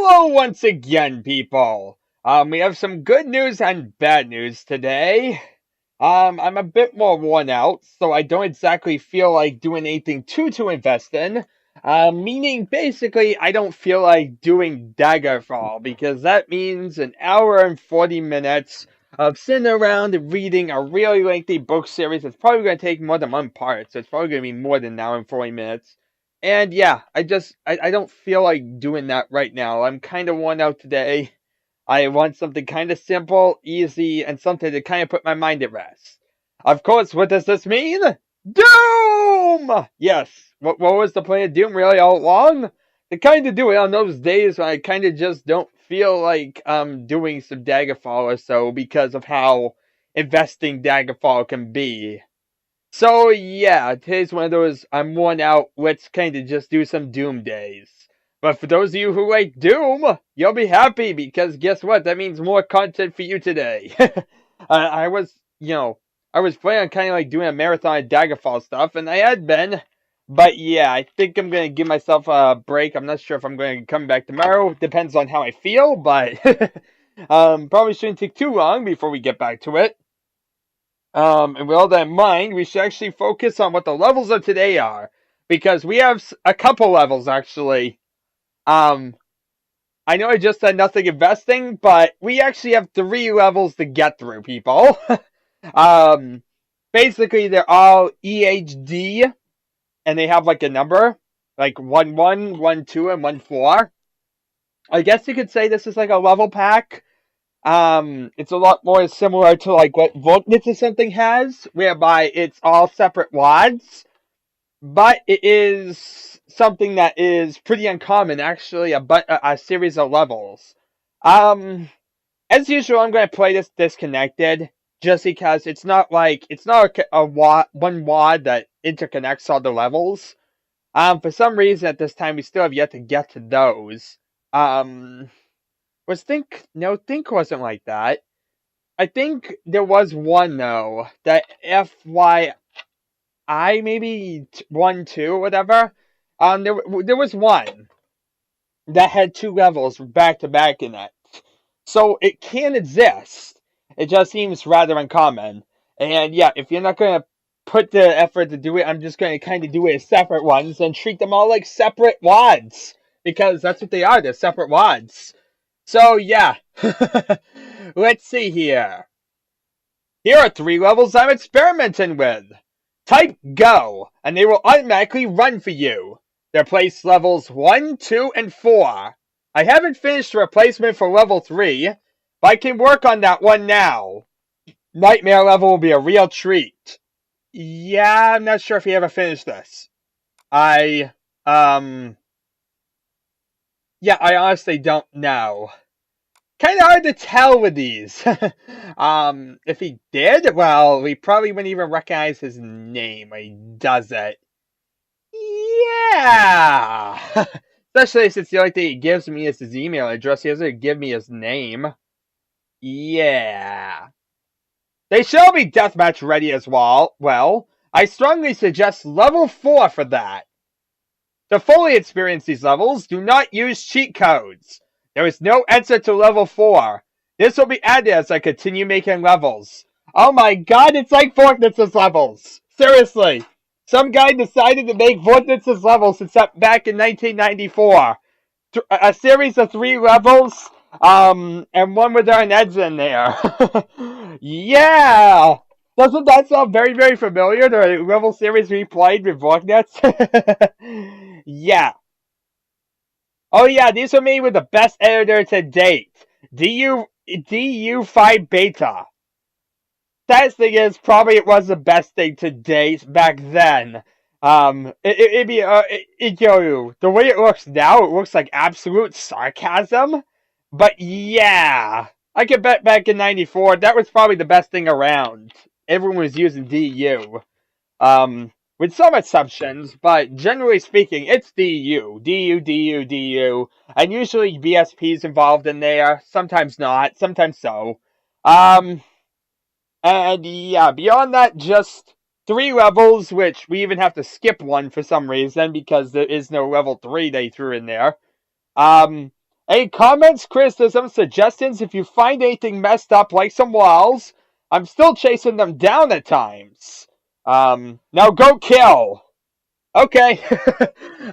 Hello once again, people. We have some good news and bad news today. I'm a bit more worn out, so I don't exactly feel like doing anything to invest in. Meaning, basically, I don't feel like doing Daggerfall, because that means an hour and 40 minutes of sitting around and reading a really lengthy book series. It's probably going to take more than one part, so it's probably going to be more than an hour and 40 minutes. And yeah, I don't feel like doing that right now. I'm kind of worn out today. I want something kind of simple, easy, and something to kind of put my mind at rest. Of course, what does this mean? Doom! Yes, what was the plan of Doom really all along? To kind of do it on those days when I kind of just don't feel like doing some Daggerfall or so because of how investing Daggerfall can be. So yeah, today's one of those I'm worn out, let's kind of just do some Doom days. But for those of you who like Doom, you'll be happy because guess what? That means more content for you today. I was planning on kind of like doing a marathon of Daggerfall stuff, and I had been. But yeah, I think I'm going to give myself a break. I'm not sure if I'm going to come back tomorrow. Depends on how I feel, but probably shouldn't take too long before we get back to it. And with all that in mind, we should actually focus on what the levels of today are. Because we have a couple levels, actually. I know I just said nothing investing, but we actually have 3 levels to get through, people. Basically, they're all EHD, and they have, like, a number. Like, 1-1, 1-2, and 1-4. I guess you could say this is like a level pack. It's a lot more similar to like what Volknitz or something has, whereby it's all separate WADs, but it is something that is pretty uncommon, actually, a series of levels. As usual, I'm going to play this disconnected, just because it's not a one WAD that interconnects all the levels. For some reason at this time we still have yet to get to those. Think wasn't like that. I think there was one though that FYI maybe 1-2 or whatever. There was one that had 2 levels back to back in it, so it can exist. It just seems rather uncommon. And yeah, if you're not gonna put the effort to do it, I'm just gonna kind of do it as separate ones and treat them all like separate WADs because that's what they are. They're separate WADs. So, yeah. Let's see here. Here are 3 levels I'm experimenting with. Type Go, and they will automatically run for you. They're placed levels 1, 2, and 4. I haven't finished the replacement for level 3, but I can work on that one now. Nightmare level will be a real treat. Yeah, I'm not sure if he ever finished this. Yeah, I honestly don't know. Kind of hard to tell with these. If he did, well, we probably wouldn't even recognize his name when he does it. Yeah! Especially since the only thing he gives me is his email address. He doesn't give me his name. Yeah. They shall be deathmatch ready as well. Well, I strongly suggest level 4 for that. To fully experience these levels, do not use cheat codes. There is no answer to level 4. This will be added as I continue making levels. Oh my god, it's like Fortnitz's levels. Seriously. Some guy decided to make Fortnitz's levels except back in 1994. A series of 3 levels, and one with an edge in there. Yeah! Doesn't that sound very, very familiar? The level series we played with Vorknets? Yeah. Oh yeah, these are made with the best editor to date. DU5 Beta. That thing is, probably it was the best thing to date back then. The way it looks now, it looks like absolute sarcasm. But yeah, I can bet back in 94, that was probably the best thing around. Everyone was using DU. With some exceptions, but generally speaking, it's DU. DU. And usually BSP's involved in there. Sometimes not, sometimes so. And yeah, beyond that, just 3 levels, which we even have to skip one for some reason, because there is no level 3 they threw in there. Any comments, criticisms, suggestions if you find anything messed up like some walls? I'm still chasing them down at times. Now go kill! Okay.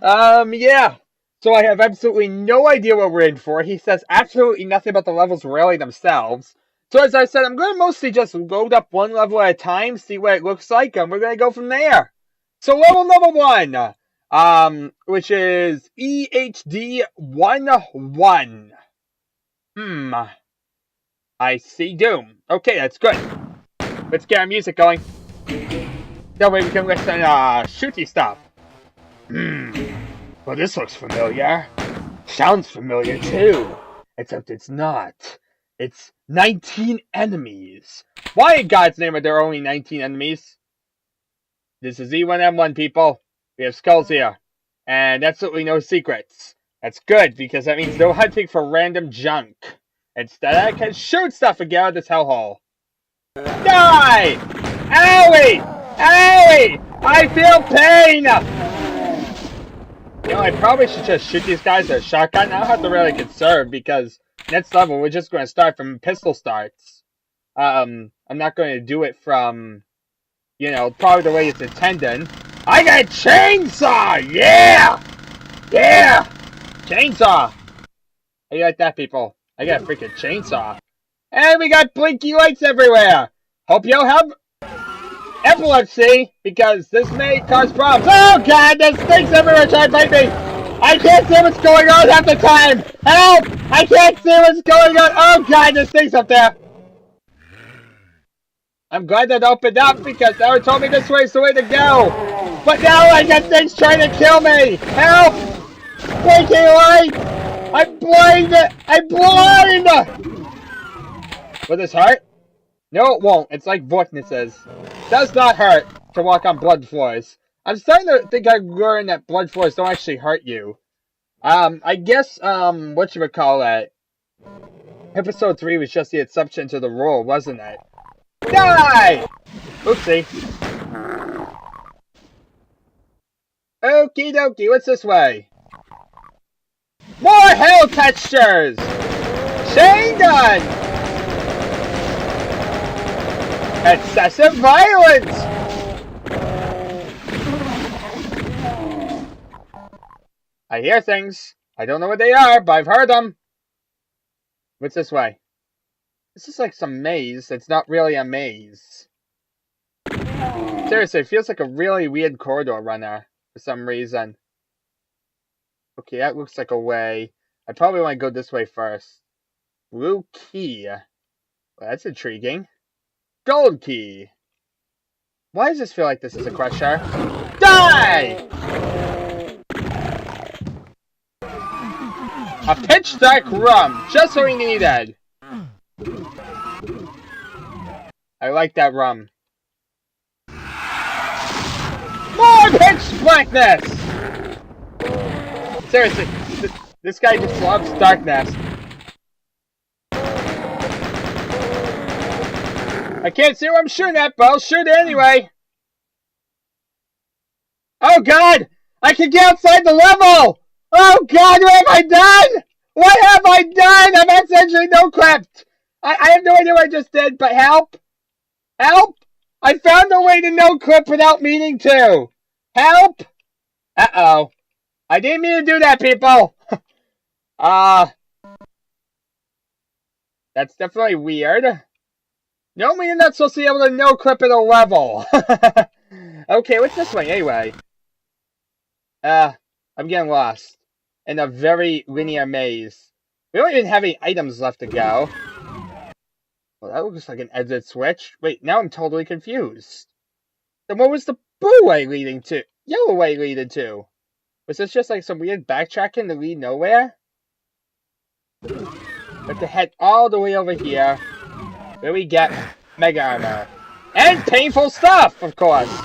Yeah. So I have absolutely no idea what we're in for. He says absolutely nothing about the levels really themselves. So as I said, I'm going to mostly just load up one level at a time, see what it looks like, and we're going to go from there. So level number 1, which is EHD11. I see Doom. Okay, that's good. Let's get our music going. That way we can listen to shooty stuff. Well, this looks familiar. Sounds familiar, too. Except it's not. It's 19 enemies. Why in God's name are there only 19 enemies? This is E1M1, people. We have skulls here. And absolutely no secrets. That's good, because that means no hunting for random junk. Instead, I can shoot stuff and get out of this hellhole. Die! Owie! Owie! I feel pain! You know, I probably should just shoot these guys with a shotgun. I don't have to really conserve, because next level, we're just going to start from pistol starts. I'm not going to do it from, you know, probably the way it's intended. I got a chainsaw! Yeah! Yeah! Chainsaw! How do you like that, people? I got a freaking chainsaw. And we got blinky lights everywhere! Hope you have epilepsy, because this may cause problems. Oh God, there's things everywhere trying to bite me! I can't see what's going on half the time! Help! I can't see what's going on! Oh God, there's things up there! I'm glad that opened up, because they told me this way is the way to go! But now I got things trying to kill me! Help! Blinking light! I'm blind! I'm blind! Will this hurt? No, it won't. It's like weaknesses. Does not hurt to walk on blood floors. I'm starting to think I learned that blood floors don't actually hurt you. I guess, whatchamacallit, Episode 3 was just the exception to the rule, wasn't it? Die! Oopsie. Okie dokie, what's this way? More hell textures! Chain gun! Excessive violence! I hear things. I don't know what they are, but I've heard them. What's this way? This is like some maze. It's not really a maze. Seriously, it feels like a really weird corridor runner for some reason. Okay, that looks like a way. I probably want to go this way first. Blue key. Well, that's intriguing. Gold key. Why does this feel like this is a crusher? Die! A pitch dark rum. Just what we needed. I like that rum. More pitch blackness! Seriously, this guy just loves darkness. I can't see what I'm shooting at, but I'll shoot it anyway. Oh God! I can get outside the level! Oh God, what have I done? What have I done? I'm essentially no-clipped. I have no idea what I just did, but help! Help! I found a way to no-clip without meaning to. Help! Uh-oh. I didn't mean to do that, people. That's definitely weird. Normally you're not supposed to be able to no-clip at a level. Okay, what's this way anyway? I'm getting lost. In a very linear maze. We don't even have any items left to go. Well, that looks like an exit switch. Wait, now I'm totally confused. Then what was the blue way leading to? Yellow way leading to? Was this just like some weird backtracking to lead nowhere? We have to head all the way over here. Where we get Mega Armor. And painful stuff, of course!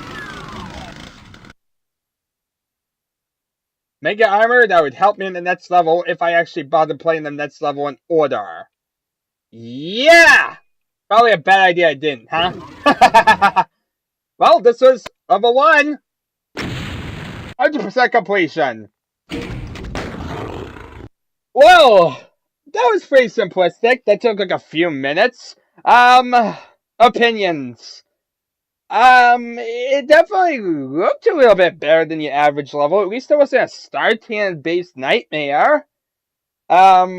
Mega Armor that would help me in the next level if I actually bothered playing the next level in order. Yeah! Probably a bad idea I didn't, huh? Well, this was level 1. 100% completion. Well, that was pretty simplistic. That took like a few minutes. Opinions. It definitely looked a little bit better than the average level. At least it wasn't a STARTAN-based nightmare. Um,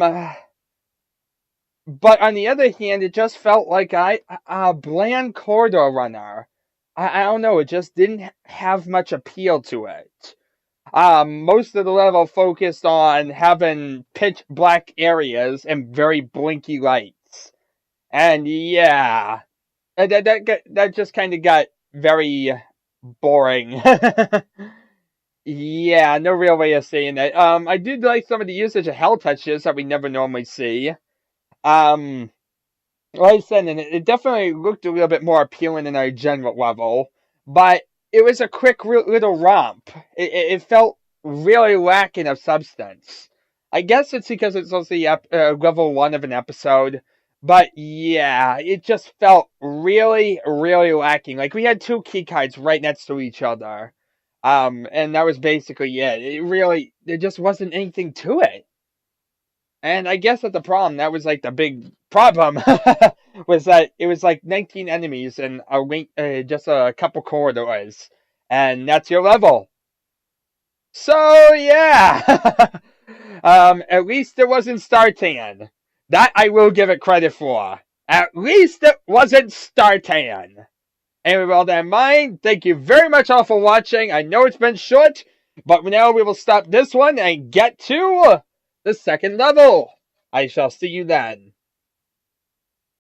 but on the other hand, it just felt like a bland corridor runner. I don't know. It just didn't have much appeal to it. Most of the level focused on having pitch black areas and very blinky lights. And yeah, that just kind of got very boring. Yeah, no real way of saying that. I did like some of the usage of hell touches that we never normally see. Um, like I said, and it definitely looked a little bit more appealing than our general level, but it was a quick little romp. It felt really lacking of substance. I guess it's because it's also level 1 of an episode, but yeah, it just felt really, really lacking. Like we had two key cards right next to each other, and that was basically it. There just wasn't anything to it. And I guess at the problem, that was like the big problem, was that it was like 19 enemies and just a couple corridors, and that's your level. So yeah, at least it wasn't STARTAN. That I will give it credit for. At least it wasn't STARTAN. And with all that in mind, thank you very much all for watching. I know it's been short, but now we will stop this one and get to the second level. I shall see you then.